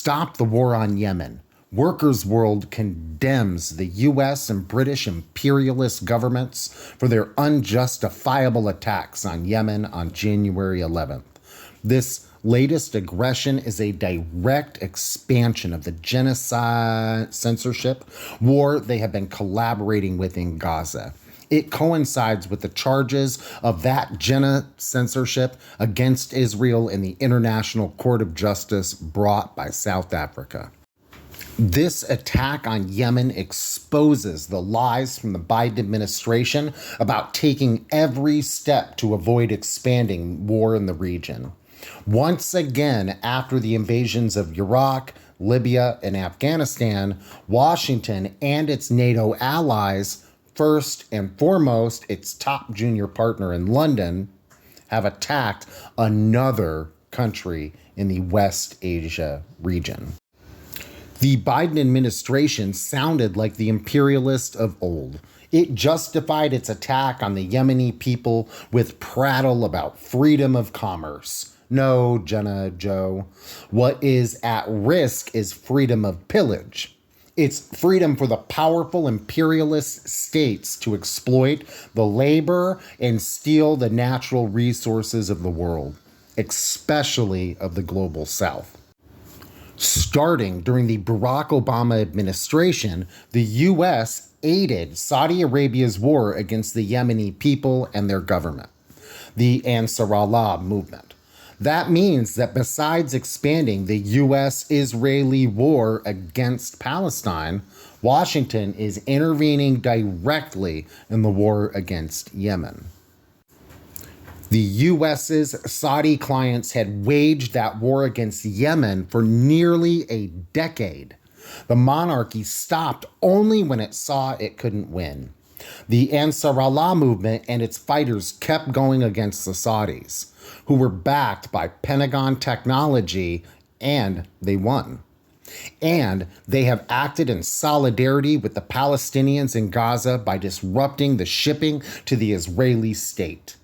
stop the war on Yemen, Workers' World condemns the U.S. and British imperialist governments for their unjustifiable attacks on Yemen on January 11th. This latest aggression is a direct expansion of the genocide censorship war they have been collaborating with in Gaza. It coincides with the charges of that censorship against Israel in the International Court of Justice brought by South Africa. This attack on Yemen exposes the lies from the Biden administration about taking every step to avoid expanding war in the region. Once again, after the invasions of Iraq, Libya, and Afghanistan, Washington and its NATO allies, first and foremost its top junior partner in London, have attacked another country in the West Asia region. The Biden administration sounded like the imperialist of old. It justified its attack on the Yemeni people with prattle about freedom of commerce. No, Jenna, Joe. What is at risk is freedom of pillage. It's freedom for the powerful imperialist states to exploit the labor and steal the natural resources of the world, especially of the global South. Starting during the Barack Obama administration, the U.S. aided Saudi Arabia's war against the Yemeni people and their government, the Ansar Allah movement. That means that besides expanding the U.S.-Israeli war against Palestine, Washington is intervening directly in the war against Yemen. The U.S.'s Saudi clients had waged that war against Yemen for nearly a decade. The monarchy stopped only when it saw it couldn't win. The Ansar Allah movement and its fighters kept going against the Saudis, who were backed by Pentagon technology, and they won. And they have acted in solidarity with the Palestinians in Gaza by disrupting the shipping to the Israeli state.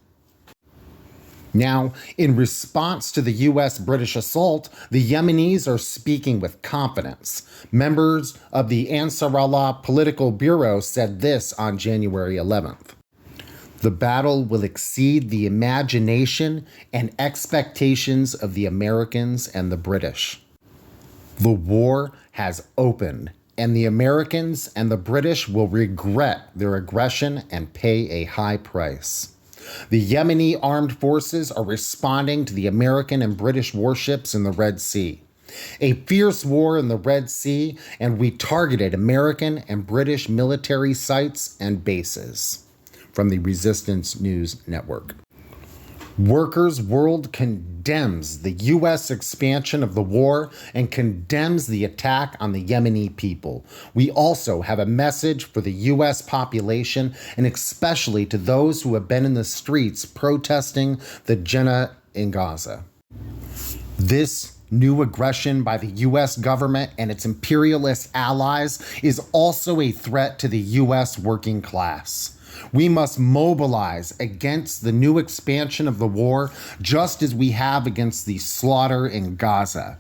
Now, in response to the U.S.-British assault, the Yemenis are speaking with confidence. Members of the Ansar Allah Political Bureau said this on January 11th. The battle will exceed the imagination and expectations of the Americans and the British. The war has opened, and the Americans and the British will regret their aggression and pay a high price. The Yemeni armed forces are responding to the American and British warships in the Red Sea. A fierce war in the Red Sea, and we targeted American and British military sites and bases. From the Resistance News Network. Workers' World condemns the U.S. expansion of the war and condemns the attack on the Yemeni people. We also have a message for the U.S. population, and especially to those who have been in the streets protesting the Jinnah in Gaza. This new aggression by the U.S. government and its imperialist allies is also a threat to the U.S. working class. We must mobilize against the new expansion of the war, just as we have against the slaughter in Gaza.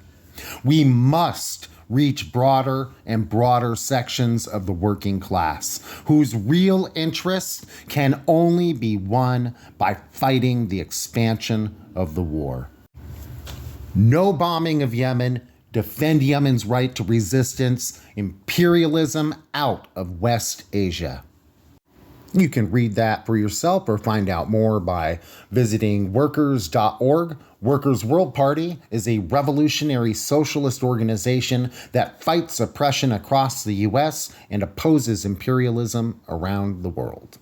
We must reach broader and broader sections of the working class, whose real interests can only be won by fighting the expansion of the war. No bombing of Yemen. Defend Yemen's right to resistance. Imperialism out of West Asia. You can read that for yourself or find out more by visiting workers.org. Workers' World Party is a revolutionary socialist organization that fights oppression across the U.S. and opposes imperialism around the world.